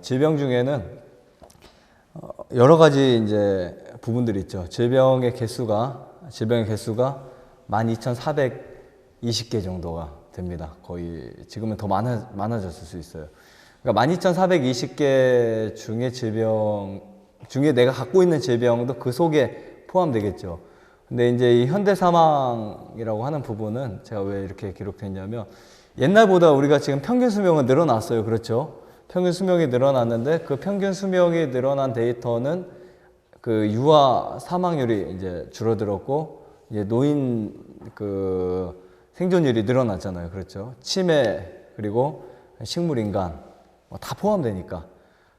질병 중에는 여러 가지 이제 부분들이 있죠. 질병의 개수가 12,420개 정도가 됩니다. 거의 지금은 더 많아졌을 수 있어요. 그러니까 12,420개 중에 질병 중에 내가 갖고 있는 질병도 그 속에 포함되겠죠. 근데 이제 이 현대 사망이라고 하는 부분은 제가 왜 이렇게 기록됐냐면 옛날보다 우리가 지금 평균 수명은 늘어났어요. 그렇죠? 평균 수명이 늘어났는데 그 평균 수명이 늘어난 데이터는 그 유아 사망률이 이제 줄어들었고 이제 노인 그 생존율이 늘어났잖아요. 그렇죠? 치매 그리고 식물인간 다 포함되니까.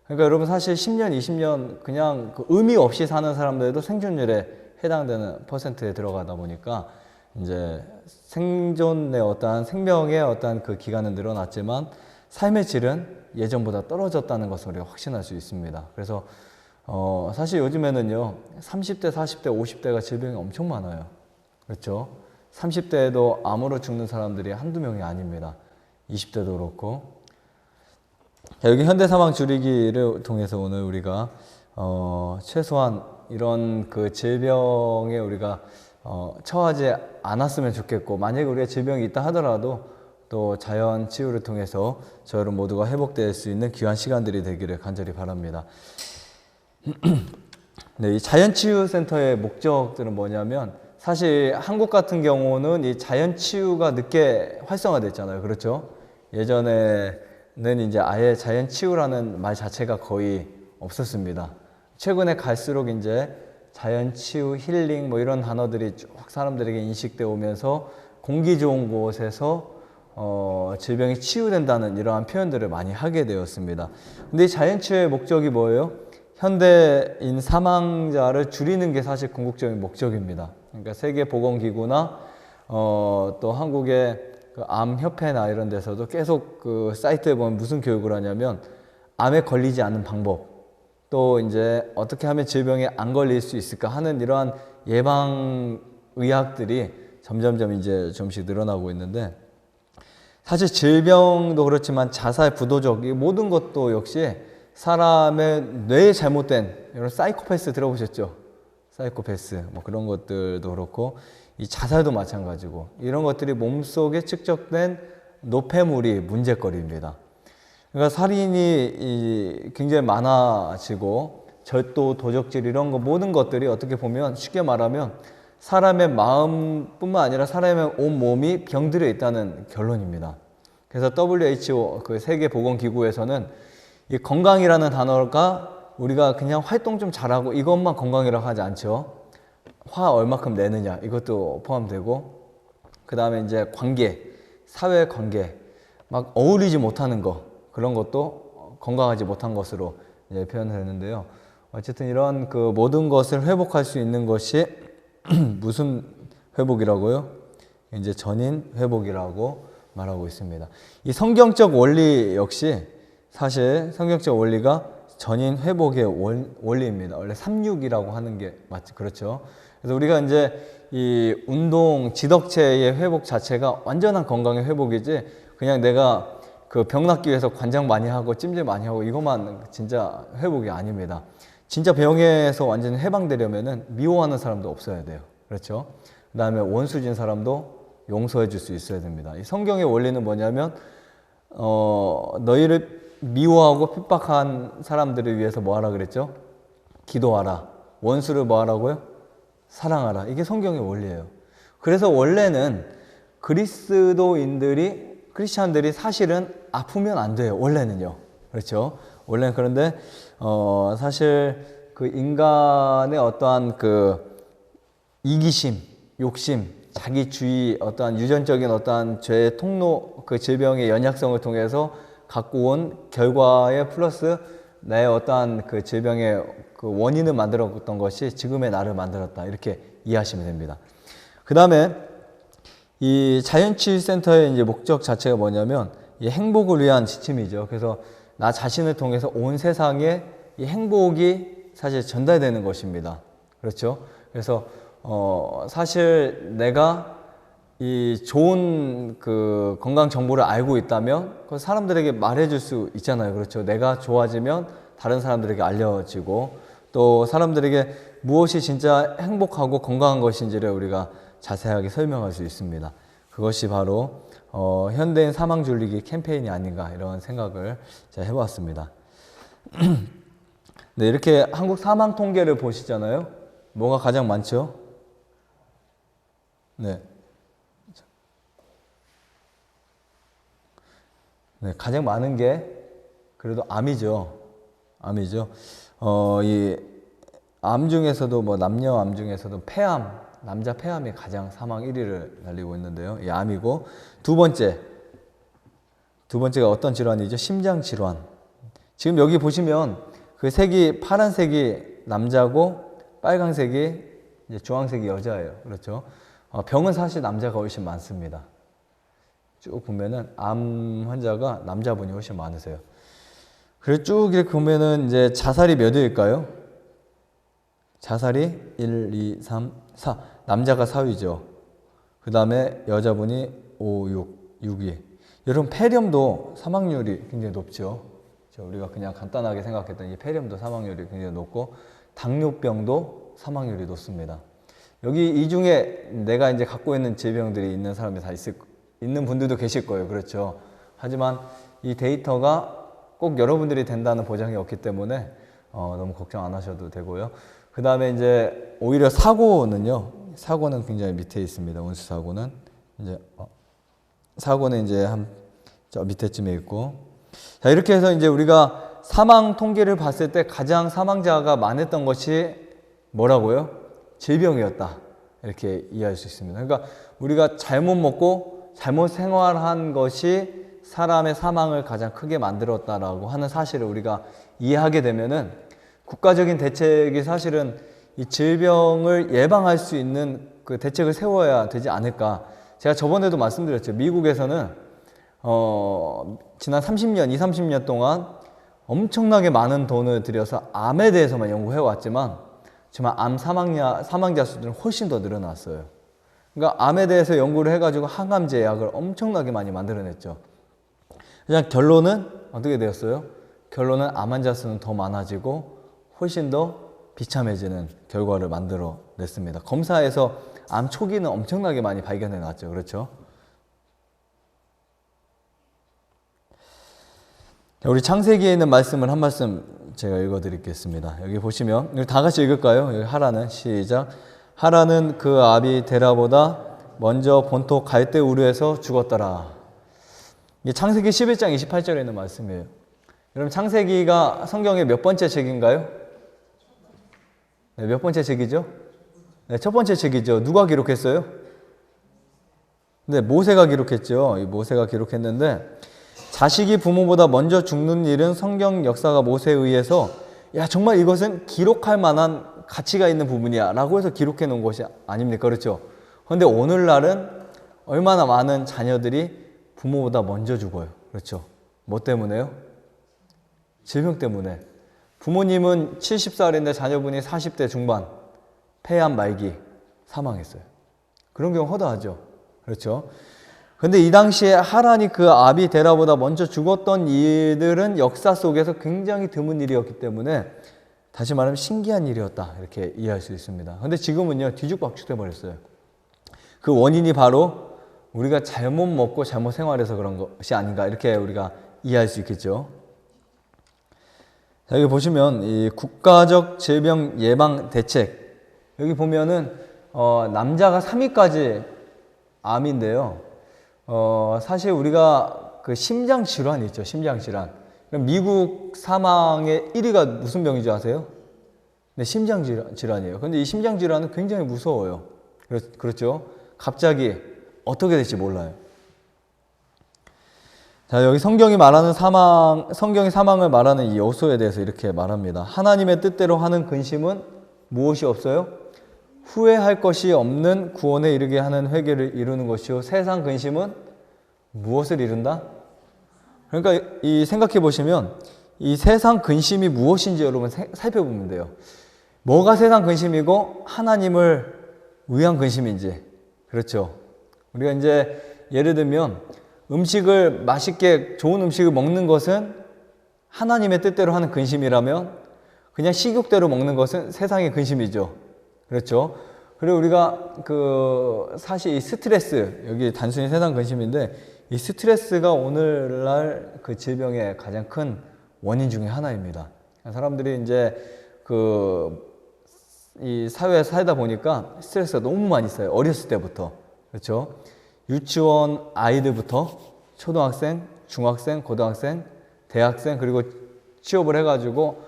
그러니까 여러분 사실 10년, 20년 그냥 그 의미 없이 사는 사람들도 생존율에 해당되는 퍼센트에 들어가다 보니까 이제 생존의 어떠한 생명의 어떠한 그 기간은 늘어났지만 삶의 질은 예전보다 떨어졌다는 것을 우리가 확신할 수 있습니다. 그래서 사실 요즘에는요 30대, 40대, 50대가 질병이 엄청 많아요. 그렇죠? 30대에도 암으로 죽는 사람들이 한두 명이 아닙니다. 20대도 그렇고. 자, 여기 현대사망 줄이기를 통해서 오늘 우리가 최소한 이런 그 질병에 우리가 처하지 않았으면 좋겠고, 만약에 우리가 질병이 있다 하더라도 또 자연 치유를 통해서 저희들 모두가 회복될 수 있는 귀한 시간들이 되기를 간절히 바랍니다. 네, 이 자연치유센터의 목적들은 뭐냐면 사실 한국 같은 경우는 이 자연치유가 늦게 활성화됐잖아요. 그렇죠? 예전에는 이제 아예 자연치유라는 말 자체가 거의 없었습니다. 최근에 갈수록 이제 자연치유, 힐링 뭐 이런 단어들이 쭉 사람들에게 인식되어 오면서 공기 좋은 곳에서 질병이 치유된다는 이러한 표현들을 많이 하게 되었습니다. 근데 이 자연치유의 목적이 뭐예요? 현대인 사망자를 줄이는 게 사실 궁극적인 목적입니다. 그러니까 세계보건기구나 또 한국의 그 암협회나 이런 데서도 계속 그 사이트에 보면 무슨 교육을 하냐면 암에 걸리지 않는 방법, 또 이제 어떻게 하면 질병에 안 걸릴 수 있을까 하는 이러한 예방 의학들이 점점점 이제 좀씩 늘어나고 있는데, 사실 질병도 그렇지만 자살, 부도적 이 모든 것도 역시 사람의 뇌에 잘못된 이런 사이코패스 들어보셨죠? 사이코패스 뭐 그런 것들도 그렇고 이 자살도 마찬가지고 이런 것들이 몸속에 축적된 노폐물이 문제거리입니다. 그러니까 살인이 굉장히 많아지고 절도, 도적질 이런 거 모든 것들이 어떻게 보면 쉽게 말하면 사람의 마음뿐만 아니라 사람의 온 몸이 병들어 있다는 결론입니다. 그래서 WHO 그 세계보건기구에서는 이 건강이라는 단어가 우리가 그냥 활동 좀 잘하고 이것만 건강이라고 하지 않죠. 화 얼마큼 내느냐 이것도 포함되고, 그 다음에 이제 관계, 사회 관계, 막 어울리지 못하는 거 그런 것도 건강하지 못한 것으로 이제 표현했는데요. 어쨌든 이런 그 모든 것을 회복할 수 있는 것이 무슨 회복이라고요? 이제 전인 회복이라고 말하고 있습니다. 이 성경적 원리 역시 사실 성경적 원리가 전인 회복의 원리입니다. 원래 3육이라고 하는 게 맞죠. 그렇죠? 그래서 우리가 이제 이 운동, 지덕체의 회복 자체가 완전한 건강의 회복이지 그냥 내가 그 병 낫기 위해서 관장 많이 하고 찜질 많이 하고 이것만 진짜 회복이 아닙니다. 진짜 병에서 완전히 해방되려면은 미워하는 사람도 없어야 돼요. 그렇죠? 그 다음에 원수진 사람도 용서해 줄 수 있어야 됩니다. 이 성경의 원리는 뭐냐면 너희를 미워하고 핍박한 사람들을 위해서 뭐 하라 그랬죠? 기도하라. 원수를 뭐 하라고요? 사랑하라. 이게 성경의 원리예요. 그래서 원래는 크리스찬들이 사실은 아프면 안 돼요. 원래는요. 그렇죠? 원래는. 그런데 사실 그 인간의 어떠한 그 이기심, 욕심, 자기주의, 어떠한 유전적인 어떠한 죄의 통로, 그 질병의 연약성을 통해서 갖고 온 결과에 플러스 나의 어떠한 그 질병의 그 원인을 만들었던 것이 지금의 나를 만들었다. 이렇게 이해하시면 됩니다. 그 다음에 이 자연치유센터의 이제 목적 자체가 뭐냐면 이 행복을 위한 지침이죠. 그래서 나 자신을 통해서 온 세상에 이 행복이 사실 전달되는 것입니다. 그렇죠? 그래서 사실 내가 이 좋은 그 건강 정보를 알고 있다면 그 사람들에게 말해줄 수 있잖아요. 그렇죠. 내가 좋아지면 다른 사람들에게 알려지고 또 사람들에게 무엇이 진짜 행복하고 건강한 것인지를 우리가 자세하게 설명할 수 있습니다. 그것이 바로 현대인 사망 줄이기 캠페인이 아닌가 이런 생각을 제가 해보았습니다. 네, 이렇게 한국 사망 통계를 보시잖아요. 뭐가 가장 많죠? 네. 네, 가장 많은 게 그래도 암이죠. 암이죠. 이 암 중에서도 뭐 남녀 암 중에서도 폐암, 남자 폐암이 가장 사망 1위를 달리고 있는데요. 이 암이고 두 번째가 어떤 질환이죠? 심장 질환. 지금 여기 보시면 그 색이 파란색이 남자고 빨간색이 이제 주황색이 여자예요. 그렇죠? 병은 사실 남자가 훨씬 많습니다. 쭉 보면은 암 환자가 남자분이 훨씬 많으세요. 그리고 쭉 이렇게 보면은 이제 자살이 몇 위일까요? 자살이 1, 2, 3, 4. 남자가 4위죠. 그 다음에 여자분이 5, 6위. 여러분, 폐렴도 사망률이 굉장히 높죠. 우리가 그냥 간단하게 생각했던 이 폐렴도 사망률이 굉장히 높고, 당뇨병도 사망률이 높습니다. 여기 이 중에 내가 이제 갖고 있는 질병들이 있는 사람이 다 있는 분들도 계실 거예요. 그렇죠. 하지만 이 데이터가 꼭 여러분들이 된다는 보장이 없기 때문에 너무 걱정 안 하셔도 되고요. 그 다음에 이제 오히려 사고는 굉장히 밑에 있습니다. 운수 사고는 이제 저 밑에쯤에 있고. 자, 이렇게 해서 이제 우리가 사망 통계를 봤을 때 가장 사망자가 많았던 것이 뭐라고요? 질병이었다. 이렇게 이해할 수 있습니다. 그러니까 우리가 잘못 먹고 잘못 생활한 것이 사람의 사망을 가장 크게 만들었다라고 하는 사실을 우리가 이해하게 되면은 국가적인 대책이 사실은 이 질병을 예방할 수 있는 그 대책을 세워야 되지 않을까. 제가 저번에도 말씀드렸죠. 미국에서는 지난 30년, 30년 동안 엄청나게 많은 돈을 들여서 암에 대해서만 연구해 왔지만 정말 암 사망자 수들은 훨씬 더 늘어났어요. 그러니까 암에 대해서 연구를 해가지고 항암제 약을 엄청나게 많이 만들어냈죠. 그냥 결론은 어떻게 되었어요? 결론은 암 환자 수는 더 많아지고 훨씬 더 비참해지는 결과를 만들어냈습니다. 검사에서 암 초기는 엄청나게 많이 발견해 놨죠. 그렇죠? 우리 창세기에 있는 말씀을 한 말씀 제가 읽어드리겠습니다. 여기 보시면 여기 다 같이 읽을까요? 여기 하라는 시작. 하라는 그 아비 데라보다 먼저 본토 갈대 우르에서 죽었더라. 이게 창세기 11장 28절에 있는 말씀이에요. 여러분, 창세기가 성경의 몇 번째 책인가요? 네, 몇 번째 책이죠? 네, 첫 번째 책이죠. 누가 기록했어요? 네, 모세가 기록했죠. 이 모세가 기록했는데 자식이 부모보다 먼저 죽는 일은 성경 역사가 모세에 의해서 야, 정말 이것은 기록할 만한 가치가 있는 부분이야 라고 해서 기록해 놓은 것이 아닙니까? 그렇죠? 그런데 오늘날은 얼마나 많은 자녀들이 부모보다 먼저 죽어요. 그렇죠? 뭐 때문에요? 질병 때문에. 부모님은 70살인데 자녀분이 40대 중반, 폐암 말기, 사망했어요. 그런 경우 허다하죠. 그렇죠? 근데 이 당시에 하란이 그 아비 데라보다 먼저 죽었던 이들은 역사 속에서 굉장히 드문 일이었기 때문에 다시 말하면 신기한 일이었다. 이렇게 이해할 수 있습니다. 근데 지금은요, 뒤죽박죽돼 버렸어요. 그 원인이 바로 우리가 잘못 먹고 잘못 생활해서 그런 것이 아닌가. 이렇게 우리가 이해할 수 있겠죠. 자, 여기 보시면 이 국가적 질병 예방 대책. 여기 보면은 남자가 3위까지 암인데요. 사실 우리가 그 심장 질환이 있죠. 심장 질환. 미국 사망의 1위가 무슨 병인지 아세요? 네, 심장 질환이에요. 근데 이 심장 질환은 굉장히 무서워요. 그렇죠? 갑자기 어떻게 될지 몰라요. 자, 여기 성경이 사망을 말하는 이 요소에 대해서 이렇게 말합니다. 하나님의 뜻대로 하는 근심은 무엇이 없어요? 후회할 것이 없는 구원에 이르게 하는 회개를 이루는 것이요. 세상 근심은 무엇을 이룬다? 그러니까 이 생각해 보시면 이 세상 근심이 무엇인지 여러분 살펴보면 돼요. 뭐가 세상 근심이고 하나님을 위한 근심인지. 그렇죠? 우리가 이제 예를 들면 음식을 맛있게 좋은 음식을 먹는 것은 하나님의 뜻대로 하는 근심이라면 그냥 식욕대로 먹는 것은 세상의 근심이죠. 그렇죠? 그리고 우리가 사실 이 스트레스, 여기 단순히 세상 근심인데 이 스트레스가 오늘날 그 질병의 가장 큰 원인 중에 하나입니다. 사람들이 이제 이 사회에 살다 보니까 스트레스가 너무 많이 쌓여요. 어렸을 때부터. 그렇죠? 유치원 아이들부터 초등학생, 중학생, 고등학생, 대학생, 그리고 취업을 해가지고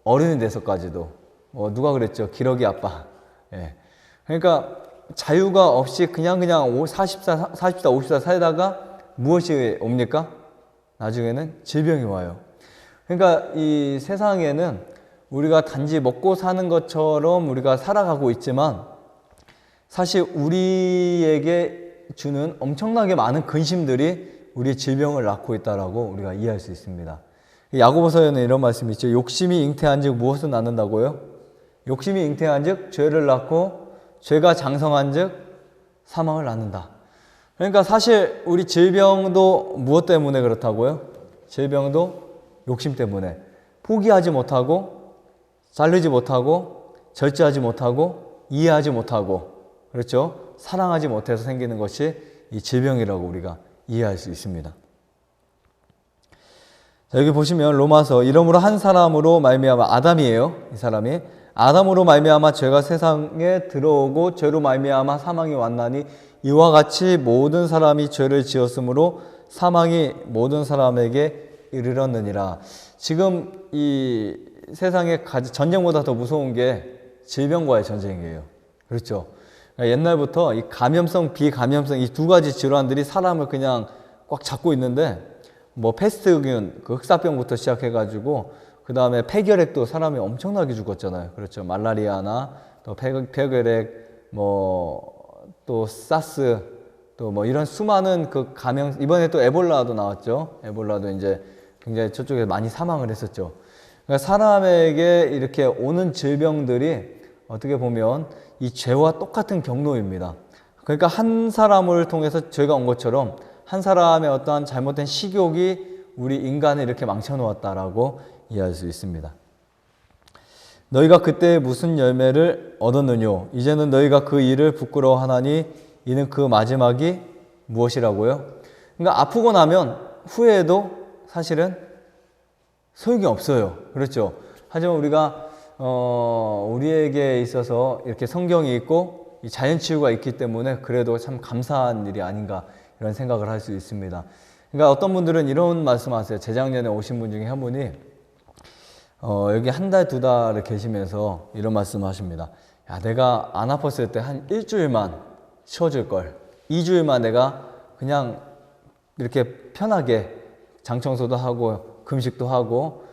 어른이 돼서까지도. 누가 그랬죠? 기러기 아빠. 예. 그러니까 자유가 없이 그냥 40살, 50살 살다가 무엇이 옵니까? 나중에는 질병이 와요. 그러니까 이 세상에는 우리가 단지 먹고 사는 것처럼 우리가 살아가고 있지만 사실 우리에게 주는 엄청나게 많은 근심들이 우리의 질병을 낳고 있다라고 우리가 이해할 수 있습니다. 야고보서에는 이런 말씀이 있죠. 욕심이 잉태한즉 무엇을 낳는다고요? 욕심이 잉태한즉 죄를 낳고 죄가 장성한즉 사망을 낳는다. 그러니까 사실 우리 질병도 무엇 때문에 그렇다고요? 질병도 욕심 때문에 포기하지 못하고 자르지 못하고 절제하지 못하고 이해하지 못하고 그렇죠? 사랑하지 못해서 생기는 것이 이 질병이라고 우리가 이해할 수 있습니다. 자, 여기 보시면 로마서 이러므로 한 사람으로 말미암아 아담이에요. 이 사람이 아담으로 말미암아 죄가 세상에 들어오고 죄로 말미암아 사망이 왔나니 이와 같이 모든 사람이 죄를 지었으므로 사망이 모든 사람에게 이르렀느니라. 지금 이 세상에 전쟁보다 더 무서운 게 질병과의 전쟁이에요. 그렇죠? 옛날부터 이 감염성, 비감염성 이 두 가지 질환들이 사람을 그냥 꽉 잡고 있는데 패스트균, 흑사병부터 시작해가지고 그 다음에 폐결핵도 사람이 엄청나게 죽었잖아요. 그렇죠? 말라리아나 또 폐결핵, 또 사스, 또 이런 수많은 감염, 이번에 또 에볼라도 나왔죠. 에볼라도 이제 굉장히 저쪽에 많이 사망을 했었죠. 그러니까 사람에게 이렇게 오는 질병들이 어떻게 보면 이 죄와 똑같은 경로입니다. 그러니까 한 사람을 통해서 죄가 온 것처럼 한 사람의 어떠한 잘못된 식욕이 우리 인간을 이렇게 망쳐놓았다라고 이해할 수 있습니다. 너희가 그때 무슨 열매를 얻었느뇨? 이제는 너희가 그 일을 부끄러워하나니 이는 그 마지막이 무엇이라고요? 그러니까 아프고 나면 후회해도 사실은 소용이 없어요. 그렇죠? 하지만 우리가 우리에게 있어서 이렇게 성경이 있고 이 자연치유가 있기 때문에 그래도 참 감사한 일이 아닌가 이런 생각을 할 수 있습니다. 그러니까 어떤 분들은 이런 말씀하세요. 재작년에 오신 분 중에 한 분이 여기 한 달, 두 달을 계시면서 이런 말씀을 하십니다. 야, 내가 안 아팠을 때 한 일주일만 쉬어줄 걸. 2주일만 내가 그냥 이렇게 편하게 장청소도 하고 금식도 하고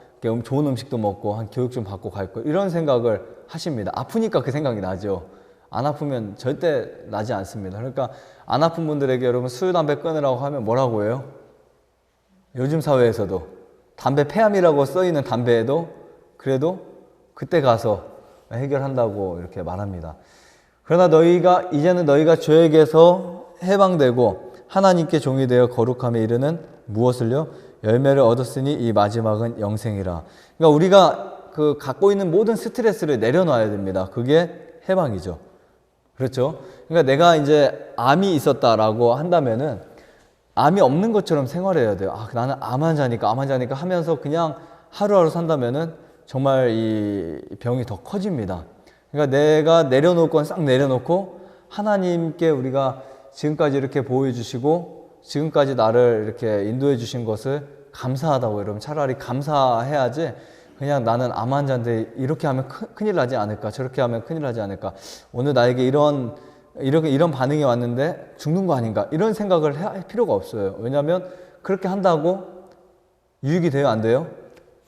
좋은 음식도 먹고 한 교육 좀 받고 갈 걸. 이런 생각을 하십니다. 아프니까 그 생각이 나죠. 안 아프면 절대 나지 않습니다. 그러니까 안 아픈 분들에게 여러분 술, 담배 끊으라고 하면 뭐라고 해요? 요즘 사회에서도 담배 폐암이라고 써있는 담배에도 그래도 그때 가서 해결한다고 이렇게 말합니다. 그러나 이제는 너희가 죄에게서 해방되고 하나님께 종이 되어 거룩함에 이르는 무엇을요? 열매를 얻었으니 이 마지막은 영생이라. 그러니까 우리가 갖고 있는 모든 스트레스를 내려놔야 됩니다. 그게 해방이죠. 그렇죠? 그러니까 내가 이제 암이 있었다라고 한다면은 암이 없는 것처럼 생활해야 돼요. 나는 암 환자니까 하면서 그냥 하루하루 산다면은 정말 이 병이 더 커집니다. 그러니까 내가 내려놓을 건 싹 내려놓고 하나님께 우리가 지금까지 이렇게 보호해 주시고 지금까지 나를 이렇게 인도해 주신 것을 감사하다고 여러분 차라리 감사해야지 그냥 나는 암 환자인데 이렇게 하면 큰일 나지 않을까 저렇게 하면 큰일 나지 않을까 오늘 나에게 이런 반응이 왔는데 죽는 거 아닌가 이런 생각을 할 필요가 없어요. 왜냐하면 그렇게 한다고 유익이 돼요? 안 돼요?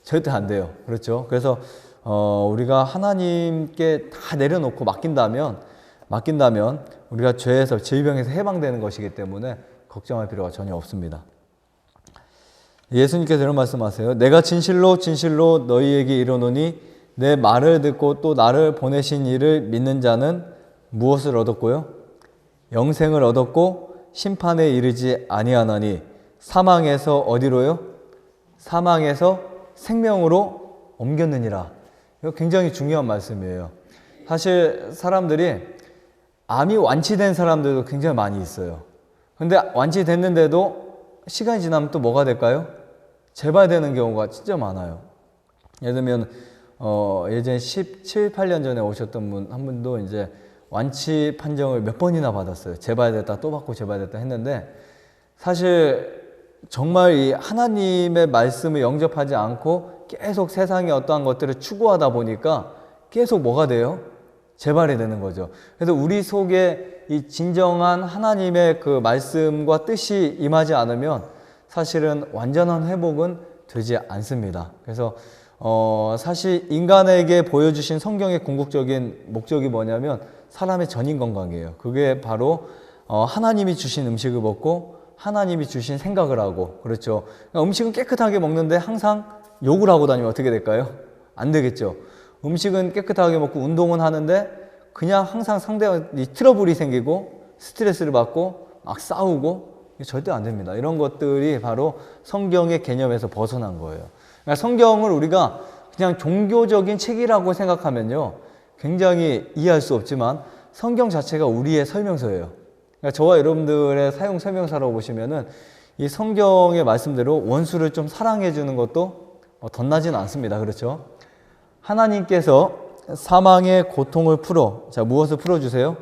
절대 안 돼요. 그렇죠? 그래서 우리가 하나님께 다 내려놓고 맡긴다면 우리가 죄에서 질병에서 해방되는 것이기 때문에 걱정할 필요가 전혀 없습니다. 예수님께서 이런 말씀하세요. 내가 진실로 너희에게 이르노니 내 말을 듣고 또 나를 보내신 이를 믿는 자는 무엇을 얻었고요? 영생을 얻었고 심판에 이르지 아니하나니 사망에서 어디로요? 사망에서 생명으로 옮겼느니라. 이거 굉장히 중요한 말씀이에요. 사실 사람들이 암이 완치된 사람들도 굉장히 많이 있어요. 근데 완치됐는데도 시간이 지나면 또 뭐가 될까요? 재발되는 경우가 진짜 많아요. 예를 들면 예전에 17, 8년 전에 오셨던 분 한 분도 이제 완치 판정을 몇 번이나 받았어요. 재발됐다 또 받고 재발됐다 했는데, 사실 정말 이 하나님의 말씀을 영접하지 않고 계속 세상의 어떠한 것들을 추구하다 보니까 계속 뭐가 돼요? 재발이 되는 거죠. 그래서 우리 속에 이 진정한 하나님의 그 말씀과 뜻이 임하지 않으면 사실은 완전한 회복은 되지 않습니다. 그래서 사실 인간에게 보여주신 성경의 궁극적인 목적이 뭐냐면 사람의 전인 건강이에요. 그게 바로 하나님이 주신 음식을 먹고 하나님이 주신 생각을 하고, 그렇죠. 그러니까 음식은 깨끗하게 먹는데 항상 욕을 하고 다니면 어떻게 될까요? 안 되겠죠. 음식은 깨끗하게 먹고 운동은 하는데 그냥 항상 상대와 트러블이 생기고 스트레스를 받고 막 싸우고, 절대 안 됩니다. 이런 것들이 바로 성경의 개념에서 벗어난 거예요. 그러니까 성경을 우리가 그냥 종교적인 책이라고 생각하면요, 굉장히 이해할 수 없지만 성경 자체가 우리의 설명서예요. 그러니까 저와 여러분들의 사용 설명서라고 보시면은 이 성경의 말씀대로 원수를 좀 사랑해 주는 것도 덧나지는 않습니다. 그렇죠? 하나님께서 사망의 고통을 자, 무엇을 풀어주세요?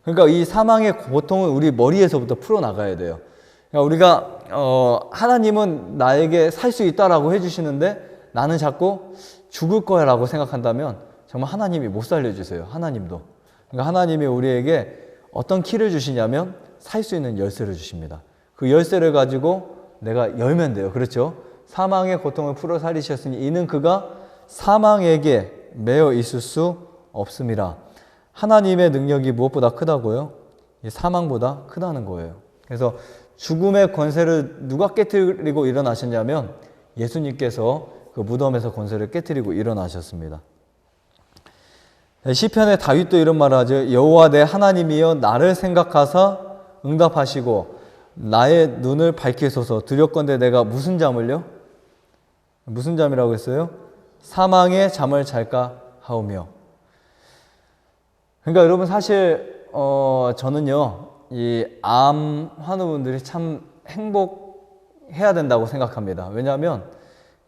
그러니까 이 사망의 고통은 우리 머리에서부터 풀어나가야 돼요. 그러니까 우리가 하나님은 나에게 살 수 있다라고 해주시는데 나는 자꾸 죽을 거야 라고 생각한다면 정말 하나님이 못 살려주세요. 하나님도. 그러니까 하나님이 우리에게 어떤 키를 주시냐면 살 수 있는 열쇠를 주십니다. 그 열쇠를 가지고 내가 열면 돼요. 그렇죠? 사망의 고통을 풀어 살리셨으니 이는 그가 사망에게 매여 있을 수 없음이라. 하나님의 능력이 무엇보다 크다고요? 이 사망보다 크다는 거예요. 그래서 죽음의 권세를 누가 깨뜨리고 일어나셨냐면 예수님께서 그 무덤에서 권세를 깨뜨리고 일어나셨습니다. 시편의 다윗도 이런 말을 하죠. 여호와 내 하나님이여 나를 생각하사 응답하시고 나의 눈을 밝히소서. 두렵건대 내가 무슨 잠을요? 무슨 잠이라고 했어요? 사망의 잠을 잘까 하오며. 그러니까 여러분 사실 저는요, 이 암 환우분들이 참 행복해야 된다고 생각합니다. 왜냐하면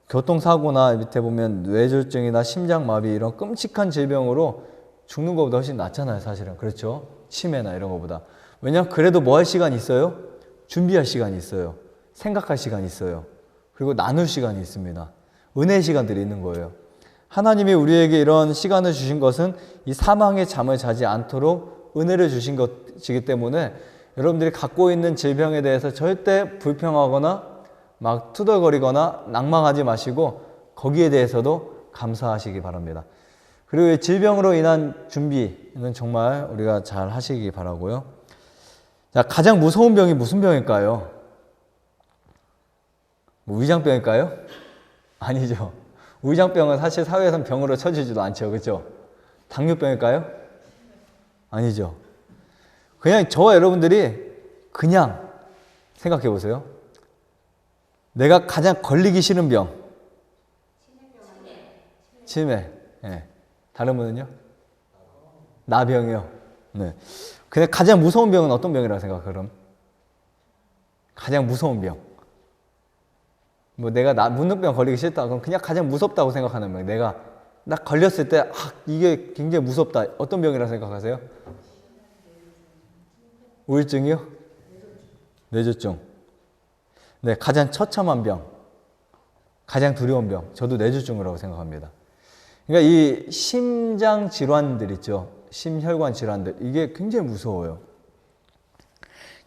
교통사고나 밑에 보면 뇌졸중이나 심장마비 이런 끔찍한 질병으로 죽는 것보다 훨씬 낫잖아요, 사실은. 그렇죠? 치매나 이런 것보다. 왜냐하면 그래도 뭐 할 시간이 있어요? 준비할 시간이 있어요. 생각할 시간이 있어요. 그리고 나눌 시간이 있습니다. 은혜의 시간들이 있는 거예요. 하나님이 우리에게 이런 시간을 주신 것은 이 사망의 잠을 자지 않도록 은혜를 주신 것이기 때문에 여러분들이 갖고 있는 질병에 대해서 절대 불평하거나 막 투덜거리거나 낭망하지 마시고 거기에 대해서도 감사하시기 바랍니다. 그리고 질병으로 인한 준비는 정말 우리가 잘 하시기 바라고요. 자, 가장 무서운 병이 무슨 병일까요? 위장병일까요? 아니죠. 위장병은 사실 사회에서는 병으로 쳐지지도 않죠. 그렇죠? 당뇨병일까요? 아니죠. 그냥 저와 여러분들이 그냥 생각해 보세요. 내가 가장 걸리기 싫은 병. 치매. 네. 다른 분은요? 나병이요. 네. 근데 가장 무서운 병은 어떤 병이라고 생각해, 그럼? 가장 무서운 병. 뭐 내가 문득병 걸리기 싫다. 그럼 그냥 가장 무섭다고 생각하는 병. 나 걸렸을 때, 이게 굉장히 무섭다. 어떤 병이라고 생각하세요? 우울증이요? 뇌졸중. 네, 가장 처참한 병. 가장 두려운 병. 저도 뇌졸중이라고 생각합니다. 그러니까 이 심장 질환들 있죠. 심혈관 질환들. 이게 굉장히 무서워요.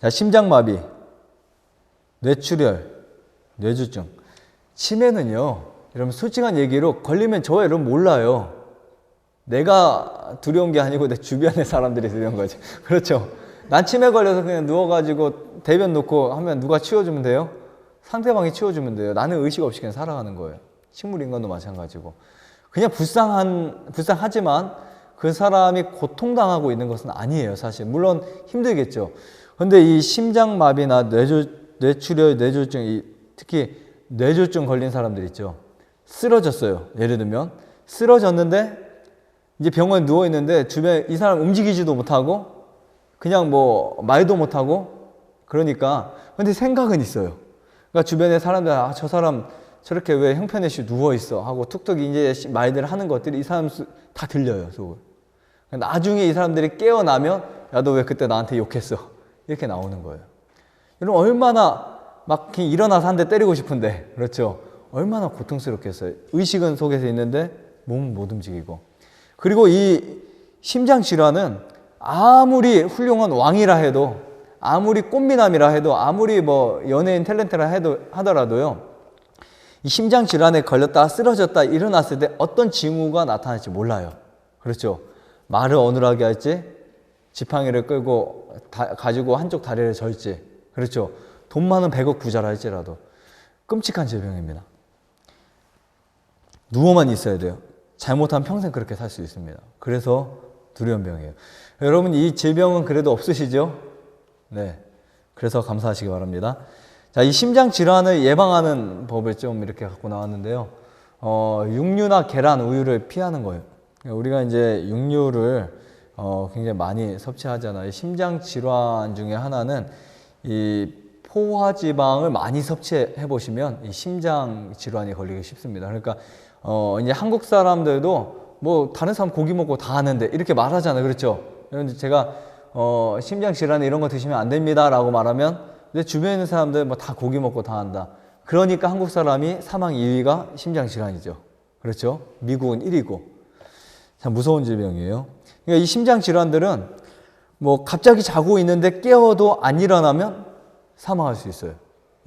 자, 심장마비, 뇌출혈, 뇌졸중. 치매는요, 여러분 솔직한 얘기로 걸리면 저와 여러분 몰라요. 내가 두려운 게 아니고 내 주변의 사람들이 두려운 거죠. 그렇죠. 난 치매 걸려서 그냥 누워가지고 대변 놓고 하면 누가 치워주면 돼요? 상대방이 치워주면 돼요. 나는 의식 없이 그냥 살아가는 거예요. 식물인간도 마찬가지고. 그냥 불쌍하지만 그 사람이 고통당하고 있는 것은 아니에요, 사실. 물론 힘들겠죠. 근데 이 심장마비나 뇌출혈, 뇌졸중, 특히 뇌졸중 걸린 사람들 있죠. 쓰러졌어요. 예를 들면 쓰러졌는데 이제 병원에 누워 있는데 주변에 이 사람 움직이지도 못하고 그냥 뭐 말도 못하고 그러니까 근데 생각은 있어요. 그러니까 주변에 사람들 저 사람 저렇게 왜 형편없이 누워 있어 하고 툭툭 이제 말들 하는 것들이 이 사람 다 들려요. 속을. 나중에 이 사람들이 깨어나면 야, 너 왜 그때 나한테 욕했어? 이렇게 나오는 거예요. 여러분 얼마나 막 일어나서 한 대 때리고 싶은데 그렇죠? 얼마나 고통스럽겠어요. 의식은 속에서 있는데 몸은 못 움직이고. 그리고 이 심장질환은 아무리 훌륭한 왕이라 해도 아무리 꽃미남이라 해도 아무리 뭐 연예인 탤런트라 하더라도요. 이 심장질환에 걸렸다 쓰러졌다 일어났을 때 어떤 징후가 나타날지 몰라요. 그렇죠? 말을 어눌하게 할지 지팡이를 끌고 가지고 한쪽 다리를 절지 그렇죠? 돈 많은 100억 부자라 할지라도 끔찍한 질병입니다. 누워만 있어야 돼요. 잘못하면 평생 그렇게 살 수 있습니다. 그래서 두려운 병이에요. 여러분 이 질병은 그래도 없으시죠? 네. 그래서 감사하시기 바랍니다. 자, 이 심장 질환을 예방하는 법을 좀 이렇게 갖고 나왔는데요. 육류나 계란, 우유를 피하는 거예요. 우리가 이제 육류를 굉장히 많이 섭취하잖아요. 심장 질환 중에 하나는 이 포화지방을 많이 섭취해 보시면 이 심장 질환이 걸리기 쉽습니다. 그러니까 이제 한국 사람들도 뭐 다른 사람 고기 먹고 다 하는데 이렇게 말하잖아요. 그렇죠? 제가 심장 질환 이런 거 드시면 안 됩니다라고 말하면 내 주변에 있는 사람들 뭐 다 고기 먹고 다 한다. 그러니까 한국 사람이 사망 2위가 심장 질환이죠. 그렇죠? 미국은 1위고. 참 무서운 질병이에요. 그러니까 이 심장 질환들은 뭐 갑자기 자고 있는데 깨어도 안 일어나면 사망할 수 있어요.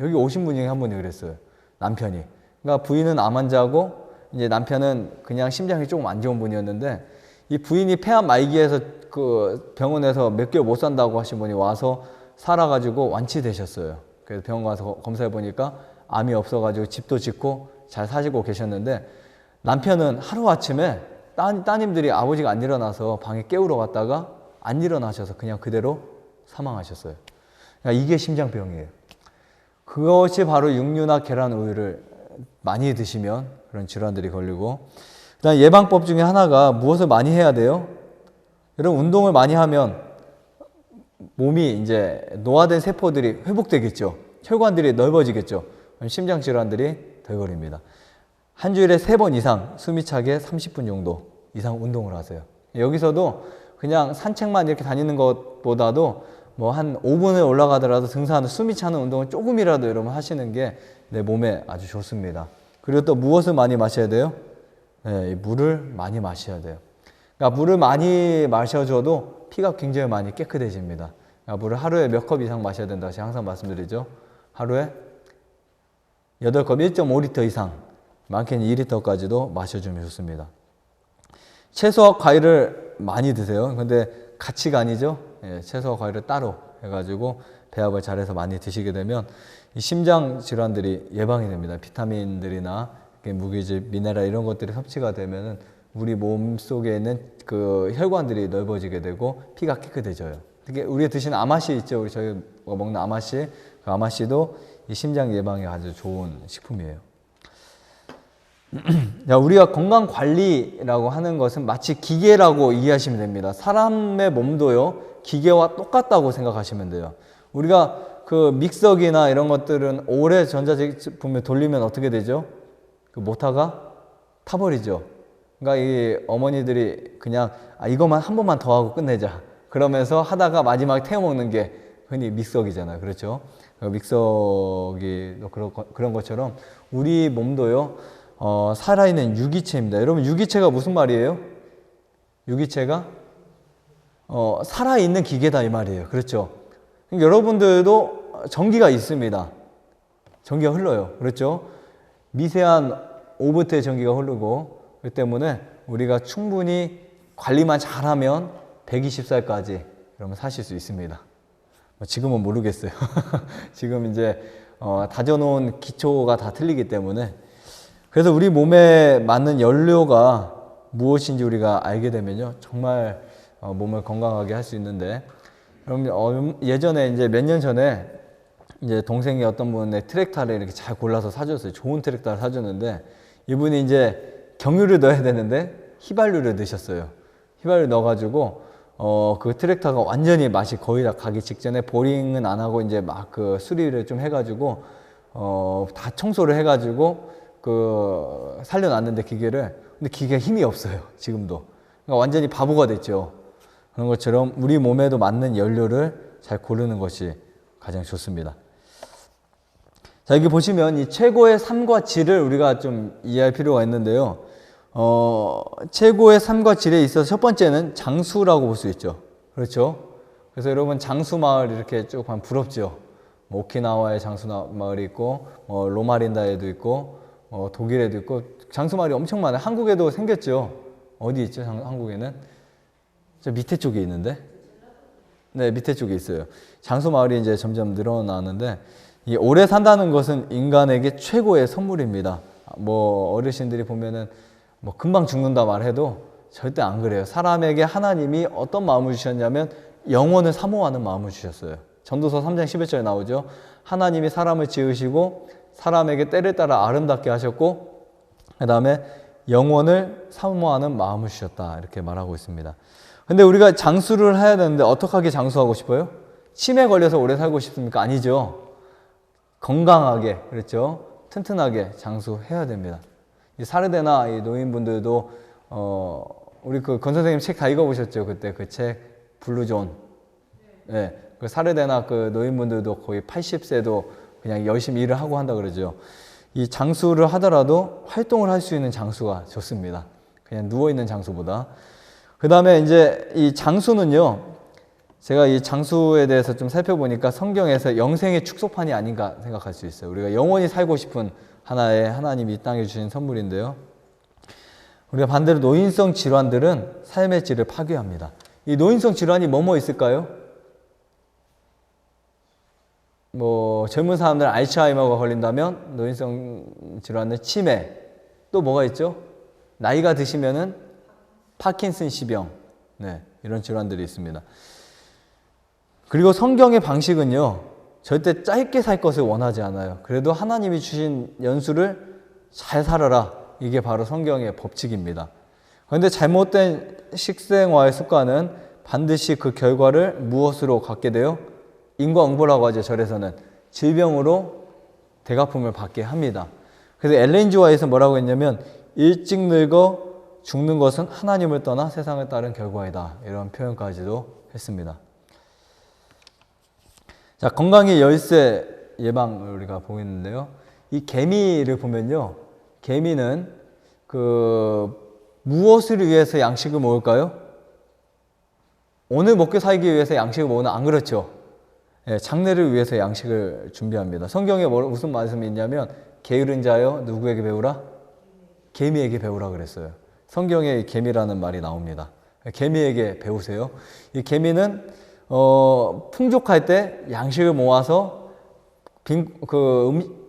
여기 오신 분 중에 한 분이 그랬어요. 남편이. 그러니까 부인은 암 환자고 이제 남편은 그냥 심장이 조금 안 좋은 분이었는데 이 부인이 폐암 말기에서 그 병원에서 몇 개월 못 산다고 하신 분이 와서 살아가지고 완치되셨어요. 그래서 병원 가서 검사해 보니까 암이 없어가지고 집도 짓고 잘 사시고 계셨는데 남편은 하루아침에 따님들이 아버지가 안 일어나서 방에 깨우러 갔다가 안 일어나셔서 그냥 그대로 사망하셨어요. 그러니까 이게 심장병이에요. 그것이 바로 육류나 계란, 우유를 많이 드시면 그런 질환들이 걸리고 그다음 예방법 중에 하나가 무엇을 많이 해야 돼요? 여러분 운동을 많이 하면 몸이 이제 노화된 세포들이 회복되겠죠. 혈관들이 넓어지겠죠. 심장 질환들이 덜 걸립니다. 한 주일에 3번 이상 숨이 차게 30분 정도 이상 운동을 하세요. 여기서도 그냥 산책만 이렇게 다니는 것보다도 뭐 한 5분을 올라가더라도 등산하는 숨이 차는 운동을 조금이라도 여러분 하시는 게 내 몸에 아주 좋습니다. 그리고 또 무엇을 많이 마셔야 돼요? 네, 물을 많이 마셔야 돼요. 그러니까 물을 많이 마셔줘도 피가 굉장히 많이 깨끗해집니다. 그러니까 물을 하루에 몇 컵 이상 마셔야 된다고 제가 항상 말씀드리죠. 하루에 8컵 1.5리터 이상, 많게는 2리터까지도 마셔주면 좋습니다. 채소와 과일을 많이 드세요. 근데 같이가 아니죠. 예, 채소와 과일을 따로 해가지고 배합을 잘해서 많이 드시게 되면 이 심장 질환들이 예방이 됩니다. 비타민들이나 무기질, 미네랄 이런 것들이 섭취가 되면은 우리 몸 속에 있는 그 혈관들이 넓어지게 되고 피가 깨끗해져요. 특히 우리가 드시는 아마씨 있죠. 우리 저희 먹는 아마씨, 그 아마씨도 이 심장 예방에 아주 좋은 식품이에요. 자, 우리가 건강 관리라고 하는 것은 마치 기계라고 이해하시면 됩니다. 사람의 몸도요, 기계와 똑같다고 생각하시면 돼요. 우리가 그 믹서기나 이런 것들은 오래 전자제품을 돌리면 어떻게 되죠? 그 모터가 타버리죠. 그러니까 이 어머니들이 그냥 이것만 한 번만 더 하고 끝내자. 그러면서 하다가 마지막에 태워 먹는 게 흔히 믹서기잖아요. 그렇죠? 믹서기도 그런 것처럼 우리 몸도요, 살아있는 유기체입니다. 여러분, 유기체가 무슨 말이에요? 유기체가 살아있는 기계다 이 말이에요. 그렇죠? 여러분들도 전기가 있습니다. 전기가 흘러요. 그렇죠? 미세한 5V의 전기가 흐르고 그 때문에 우리가 충분히 관리만 잘하면 120살까지 그러면 사실 수 있습니다. 지금은 모르겠어요. 지금 이제 다져놓은 기초가 다 틀리기 때문에 그래서 우리 몸에 맞는 연료가 무엇인지 우리가 알게 되면요 정말 몸을 건강하게 할 수 있는데 그럼 예전에 이제 몇 년 전에 이제 동생이 어떤 분의 트랙터를 이렇게 잘 골라서 사줬어요. 좋은 트랙터를 사줬는데 이분이 이제 경유를 넣어야 되는데 휘발유를 넣으셨어요. 휘발유 넣어가지고 그 트랙터가 완전히 맛이 거의 다 가기 직전에 보링은 안 하고 이제 막 그 수리를 좀 해가지고 다 청소를 해가지고 그 살려놨는데 기계를 근데 기계가 힘이 없어요. 지금도. 그러니까 완전히 바보가 됐죠. 그런 것처럼 우리 몸에도 맞는 연료를 잘 고르는 것이 가장 좋습니다. 자, 여기 보시면 이 최고의 삶과 질을 우리가 좀 이해할 필요가 있는데요. 최고의 삶과 질에 있어서 첫 번째는 장수라고 볼 수 있죠. 그렇죠? 그래서 여러분 장수 마을 이렇게 쭉 보면 부럽죠. 뭐 오키나와에 장수 마을이 있고, 로마린다에도 있고, 독일에도 있고, 장수 마을이 엄청 많아요. 한국에도 생겼죠. 어디 있죠? 한국에는? 저 밑에 쪽에 있는데? 네, 밑에 쪽에 있어요. 장수 마을이 이제 점점 늘어나는데, 이 오래 산다는 것은 인간에게 최고의 선물입니다. 뭐 어르신들이 보면은 뭐 금방 죽는다 말해도 절대 안 그래요. 사람에게 하나님이 어떤 마음을 주셨냐면 영원을 사모하는 마음을 주셨어요. 전도서 3장 11절에 나오죠. 하나님이 사람을 지으시고 사람에게 때를 따라 아름답게 하셨고 그 다음에 영원을 사모하는 마음을 주셨다 이렇게 말하고 있습니다. 근데 우리가 장수를 해야 되는데 어떻게 장수하고 싶어요? 치매 걸려서 오래 살고 싶습니까? 아니죠. 건강하게, 그렇죠? 튼튼하게 장수해야 됩니다. 이 사르데나 이 노인분들도 우리 그 권 선생님 책 다 읽어보셨죠? 그때 그 책 블루존. 네, 그 사르데나 그 노인분들도 거의 80세도 그냥 열심히 일을 하고 한다 그러죠. 이 장수를 하더라도 활동을 할 수 있는 장수가 좋습니다. 그냥 누워 있는 장수보다. 그 다음에 이제 이 장수는요. 제가 이 장수에 대해서 좀 살펴보니까 성경에서 영생의 축소판이 아닌가 생각할 수 있어요. 우리가 영원히 살고 싶은 하나의 하나님이 이 땅에 주신 선물인데요. 우리가 반대로 노인성 질환들은 삶의 질을 파괴합니다. 이 노인성 질환이 뭐뭐 있을까요? 뭐 젊은 사람들 알츠하이머가 걸린다면 노인성 질환은 치매. 또 뭐가 있죠? 나이가 드시면은 파킨슨 시병. 네, 이런 질환들이 있습니다. 그리고 성경의 방식은요, 절대 짧게 살 것을 원하지 않아요. 그래도 하나님이 주신 연수를 잘 살아라. 이게 바로 성경의 법칙입니다. 그런데 잘못된 식생활 습관은 반드시 그 결과를 무엇으로 갖게 돼요? 인과응보라고 하죠. 절에서는. 질병으로 대가품을 받게 합니다. 그래서 엘렌 지 화이트에서 뭐라고 했냐면 일찍 늙어 죽는 것은 하나님을 떠나 세상을 따른 결과이다. 이런 표현까지도 했습니다. 자, 건강의 열쇠 예방을 우리가 보고 있는데요. 이 개미를 보면요. 개미는 무엇을 위해서 양식을 먹을까요? 오늘 먹고 살기 위해서 양식을 먹는 안 그렇죠? 예, 장래를 위해서 양식을 준비합니다. 성경에 무슨 말씀이 있냐면 게으른 자여 누구에게 배우라? 개미에게 배우라 그랬어요. 성경에 개미라는 말이 나옵니다. 개미에게 배우세요. 이 개미는 풍족할 때 양식을 모아서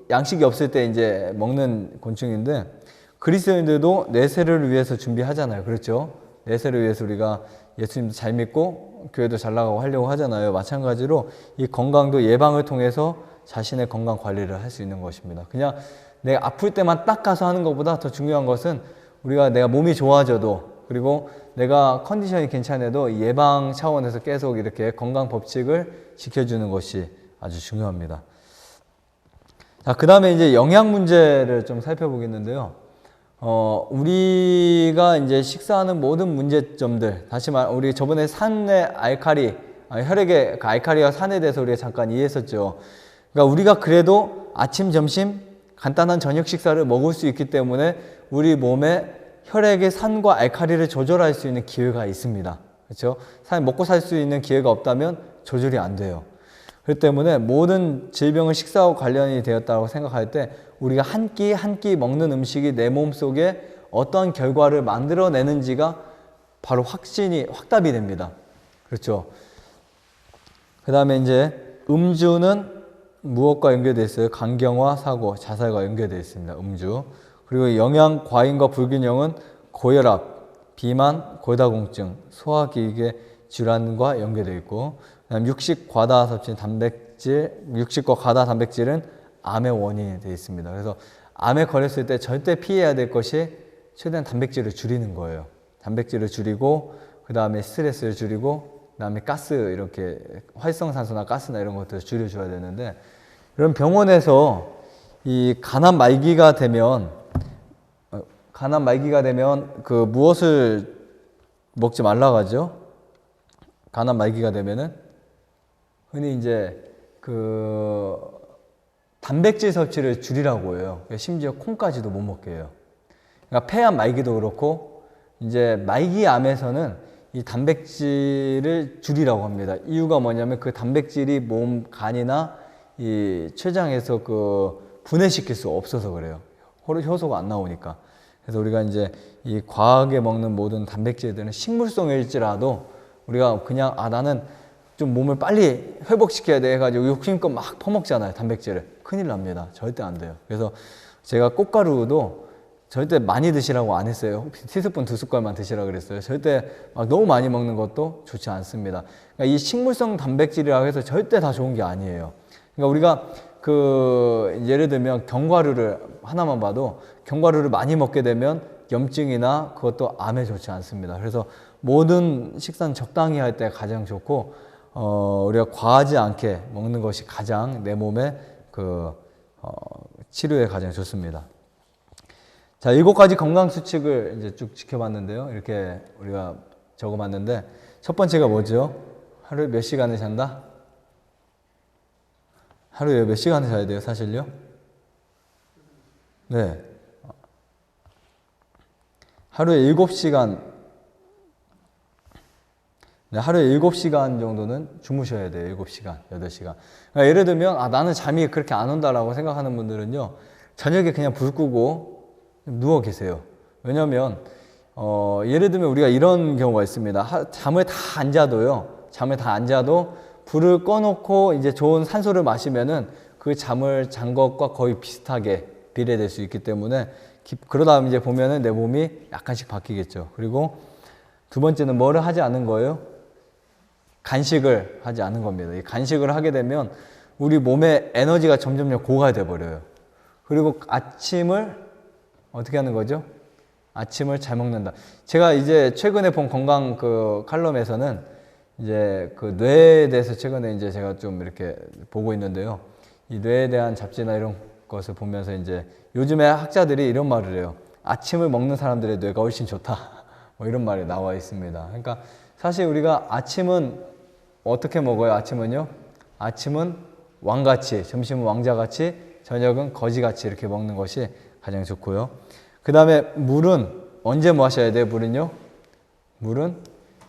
양식이 없을 때 이제 먹는 곤충인데 그리스도인들도 내세를 위해서 준비하잖아요. 그렇죠? 내세를 위해서 우리가 예수님도 잘 믿고 교회도 잘 나가고 하려고 하잖아요. 마찬가지로 이 건강도 예방을 통해서 자신의 건강 관리를 할 수 있는 것입니다. 그냥 내가 아플 때만 딱 가서 하는 것보다 더 중요한 것은 내가 몸이 좋아져도 그리고 내가 컨디션이 괜찮아도 예방 차원에서 계속 이렇게 건강 법칙을 지켜주는 것이 아주 중요합니다. 자, 그 다음에 이제 영양 문제를 좀 살펴보겠는데요. 우리가 이제 식사하는 모든 문제점들, 다시 말, 우리 저번에 산의 알칼리, 혈액의 그 알칼리와 산에 대해서 우리가 잠깐 이해했었죠. 그러니까 우리가 그래도 아침, 점심, 간단한 저녁 식사를 먹을 수 있기 때문에 우리 몸에 혈액의 산과 알칼리를 조절할 수 있는 기회가 있습니다. 그렇죠? 먹고 살 수 있는 기회가 없다면 조절이 안 돼요. 그렇기 때문에 모든 질병은 식사와 관련이 되었다고 생각할 때 우리가 한 끼 한 끼 먹는 음식이 내 몸속에 어떤 결과를 만들어내는지가 바로 확답이 됩니다. 그렇죠? 그 다음에 이제 음주는 무엇과 연결되어 있어요? 간경화, 사고, 자살과 연결되어 있습니다. 음주. 그리고 영양 과잉과 불균형은 고혈압, 비만, 고다공증, 소화기계 질환과 연결되어 있고 그다음 육식 과다 섭취 단백질, 육식과 과다 단백질은 암의 원인이 되어 있습니다. 그래서 암에 걸렸을 때 절대 피해야 될 것이 최대한 단백질을 줄이는 거예요. 단백질을 줄이고 그 다음에 스트레스를 줄이고 그 다음에 가스 이렇게 활성산소나 가스나 이런 것들을 줄여줘야 되는데 그럼 병원에서 이 간암 말기가 되면 그 무엇을 먹지 말라고 하죠? 간암 말기가 되면은 흔히 이제 그 단백질 섭취를 줄이라고 해요. 심지어 콩까지도 못 먹게 해요. 그러니까 폐암 말기도 그렇고 이제 말기암에서는 이 단백질을 줄이라고 합니다. 이유가 뭐냐면 그 단백질이 몸 간이나 이 췌장에서 그 분해시킬 수 없어서 그래요. 효소가 안 나오니까. 그래서 우리가 이제 이 과하게 먹는 모든 단백질들은 식물성일지라도 우리가 그냥 나는 좀 몸을 빨리 회복시켜야 돼 해가지고 욕심껏 막 퍼먹잖아요. 단백질을. 큰일 납니다. 절대 안 돼요. 그래서 제가 꽃가루도 절대 많이 드시라고 안 했어요. 티스푼 2숟갈만 드시라고 그랬어요. 절대 막 너무 많이 먹는 것도 좋지 않습니다. 그러니까 이 식물성 단백질이라고 해서 절대 다 좋은 게 아니에요. 그러니까 우리가 그 예를 들면 견과류를 하나만 봐도 견과류를 많이 먹게 되면 염증이나 그것도 암에 좋지 않습니다. 그래서 모든 식사는 적당히 할 때 가장 좋고 우리가 과하지 않게 먹는 것이 가장 내 몸의 치료에 가장 좋습니다. 자, 7가지 건강 수칙을 이제 쭉 지켜봤는데요. 이렇게 우리가 적어봤는데 첫 번째가 뭐죠? 하루에 몇 시간을 잔다? 하루에 몇 시간을 자야 돼요, 사실요? 네. 하루에 7시간, 네, 하루에 7시간 정도는 주무셔야 돼요. 7시간, 8시간. 그러니까 예를 들면, 나는 잠이 그렇게 안 온다라고 생각하는 분들은요, 저녁에 그냥 불 끄고 누워 계세요. 왜냐면, 예를 들면 우리가 이런 경우가 있습니다. 잠을 다 안 자도 불을 꺼놓고 이제 좋은 산소를 마시면은 그 잠을 잔 것과 거의 비슷하게 비례될 수 있기 때문에 그러다 이제 보면은 내 몸이 약간씩 바뀌겠죠. 그리고 두 번째는 뭐를 하지 않은 거예요? 간식을 하지 않은 겁니다. 이 간식을 하게 되면 우리 몸의 에너지가 점점 고갈돼 버려요. 그리고 아침을 어떻게 하는 거죠? 아침을 잘 먹는다. 제가 이제 최근에 본 건강 그 칼럼에서는 이제 그 뇌에 대해서 최근에 이제 제가 좀 이렇게 보고 있는데요. 이 뇌에 대한 잡지나 이런 것을 보면서 이제 요즘에 학자들이 이런 말을 해요. 아침을 먹는 사람들의 뇌가 훨씬 좋다. 뭐 이런 말이 나와 있습니다. 그러니까 사실 우리가 아침은 어떻게 먹어요? 아침은요? 아침은 왕같이, 점심은 왕자같이, 저녁은 거지같이 이렇게 먹는 것이 가장 좋고요. 그 다음에 물은 언제 마셔야 돼요? 물은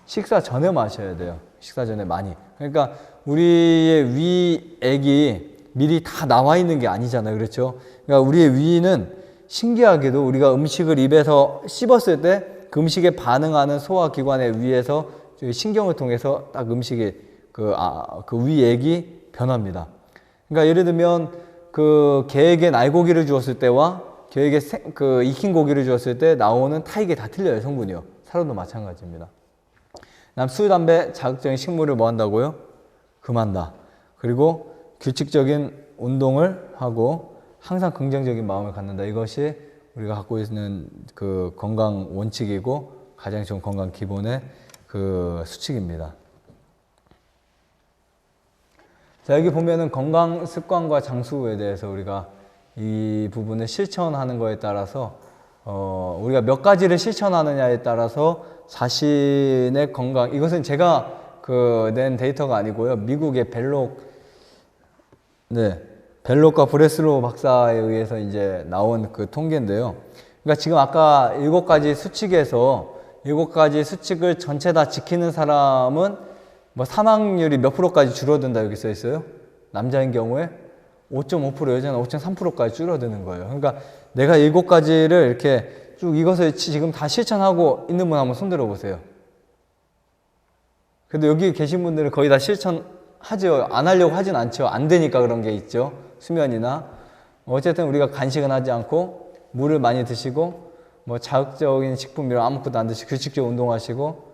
식사 전에 마셔야 돼요. 식사 전에 많이. 그러니까 우리의 위액이 미리 다 나와 있는 게 아니잖아요. 그렇죠? 그러니까 우리의 위는 신기하게도 우리가 음식을 입에서 씹었을 때 그 음식에 반응하는 소화기관의 위에서 신경을 통해서 딱 음식이 그 위액이 변합니다. 그러니까 예를 들면 그 개에게 날고기를 주었을 때와 개에게 그 익힌 고기를 주었을 때 나오는 타익이 다 틀려요. 성분이요. 사람도 마찬가지입니다. 그다음 술, 담배, 자극적인 식물을 뭐 한다고요? 금한다. 그리고 규칙적인 운동을 하고 항상 긍정적인 마음을 갖는다. 이것이 우리가 갖고 있는 그 건강 원칙이고 가장 좋은 건강 기본의 그 수칙입니다. 자, 여기 보면은 건강 습관과 장수에 대해서 우리가 이 부분을 실천하는 거에 따라서 우리가 몇 가지를 실천하느냐에 따라서 자신의 건강, 이것은 제가 낸 데이터가 아니고요. 미국의 벨록과 브레슬로우 박사에 의해서 이제 나온 그 통계인데요. 그러니까 지금 아까 7가지 수칙에서 7가지 수칙을 전체 다 지키는 사람은 뭐 사망률이 몇 프로까지 줄어든다 여기 써 있어요. 남자인 경우에 5.5%, 여자는 5.3%까지 줄어드는 거예요. 그러니까 내가 7가지를 이렇게 쭉 이것을 지금 다 실천하고 있는 분 한번 손들어 보세요. 근데 여기 계신 분들은 거의 다 실천하죠. 안 하려고 하진 않죠. 안 되니까 그런 게 있죠. 수면이나. 어쨌든 우리가 간식은 하지 않고 물을 많이 드시고 뭐 자극적인 식품 이런 아무것도 안 드시고 규칙적으로 운동하시고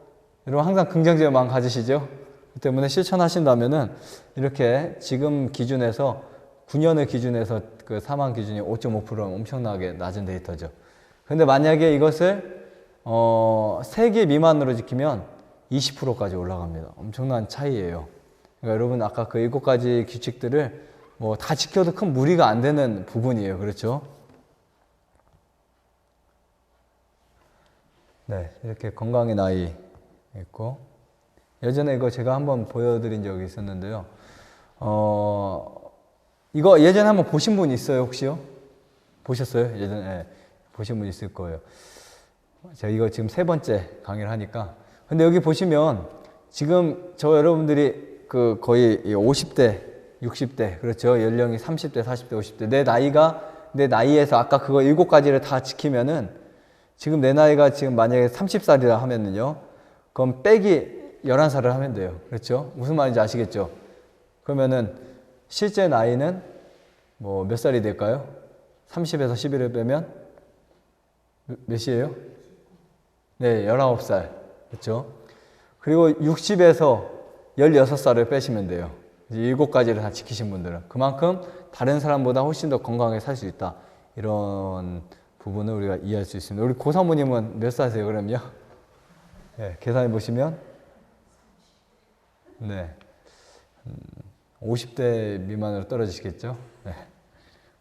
여러분 항상 긍정적인 마음 가지시죠. 그 때문에 실천하신다면은 이렇게 지금 기준에서 9년을 기준해서 그 사망 기준이 5.5%는 엄청나게 낮은 데이터죠. 근데 만약에 이것을 3개 미만으로 지키면 20%까지 올라갑니다. 엄청난 차이예요. 그러니까 여러분 아까 그 7가지 규칙들을 뭐 다 지켜도 큰 무리가 안 되는 부분이에요. 그렇죠? 네, 이렇게 건강의 나이 있고, 예전에 이거 제가 한번 보여드린 적이 있었는데요. 이거 예전에 한번 보신 분 있어요, 혹시요? 보셨어요? 예전에 네, 보신 분 있을 거예요. 제가 이거 지금 3번째 강의를 하니까. 근데 여기 보시면 지금 저 여러분들이 그 거의 50대, 60대, 그렇죠? 연령이 30대, 40대, 50대. 내 나이에서 아까 그거 7가지를 다 지키면은 지금 내 나이가 지금 만약에 30살이라 하면은요. 그럼 빼기 11살을 하면 돼요. 그렇죠? 무슨 말인지 아시겠죠? 그러면은 실제 나이는 뭐 몇 살이 될까요? 30에서 11을 빼면 몇이에요? 네, 19살. 그렇죠? 그리고 60에서 16살을 빼시면 돼요. 7가지를 다 지키신 분들은. 그만큼 다른 사람보다 훨씬 더 건강하게 살 수 있다. 이런 부분을 우리가 이해할 수 있습니다. 우리 고사모님은 몇 살이세요, 그럼요? 네, 계산해 보시면, 네. 50대 미만으로 떨어지시겠죠? 네.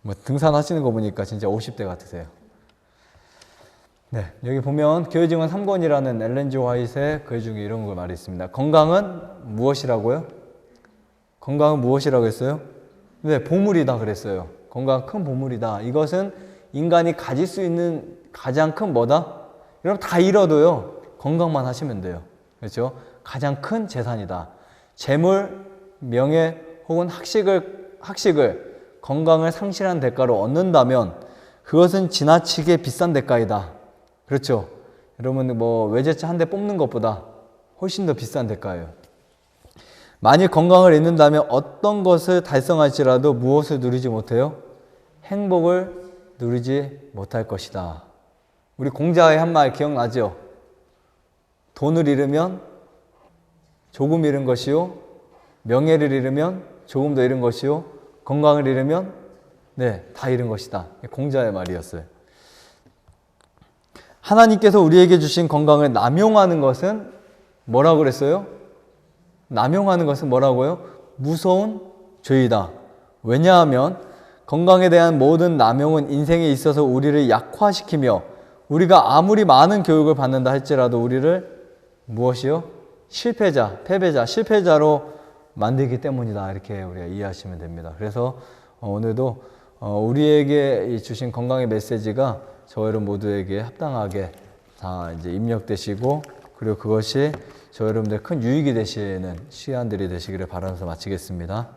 뭐 등산하시는 거 보니까 진짜 50대 같으세요. 네, 여기 보면 교회증언 3권이라는 엘렌 G 화이트의 글 중에 이런 걸 말이 있습니다. 건강은 무엇이라고요? 건강은 무엇이라고 했어요? 네, 보물이다 그랬어요. 건강은 큰 보물이다. 이것은 인간이 가질 수 있는 가장 큰 뭐다? 여러분 다 잃어도요. 건강만 하시면 돼요. 그렇죠? 가장 큰 재산이다. 재물, 명예 혹은 학식을 건강을 상실한 대가로 얻는다면 그것은 지나치게 비싼 대가이다. 그렇죠? 여러분 뭐 외제차 한 대 뽑는 것보다 훨씬 더 비싼 대가예요. 만일 건강을 잃는다면 어떤 것을 달성할지라도 무엇을 누리지 못해요? 행복을 누리지 못할 것이다. 우리 공자의 한 말 기억나죠? 돈을 잃으면 조금 잃은 것이요, 명예를 잃으면 조금 더 잃은 것이요, 건강을 잃으면 네, 다 잃은 것이다. 공자의 말이었어요. 하나님께서 우리에게 주신 건강을 남용하는 것은 뭐라고 그랬어요? 남용하는 것은 뭐라고요? 무서운 죄이다. 왜냐하면 건강에 대한 모든 남용은 인생에 있어서 우리를 약화시키며 우리가 아무리 많은 교육을 받는다 할지라도 우리를 무엇이요? 실패자, 패배자, 실패자로 만들기 때문이다. 이렇게 우리가 이해하시면 됩니다. 그래서 오늘도 우리에게 주신 건강의 메시지가 저 여러분 모두에게 합당하게 다 이제 입력되시고 그리고 그것이 저 여러분들 큰 유익이 되시는 시간들이 되시기를 바라면서 마치겠습니다.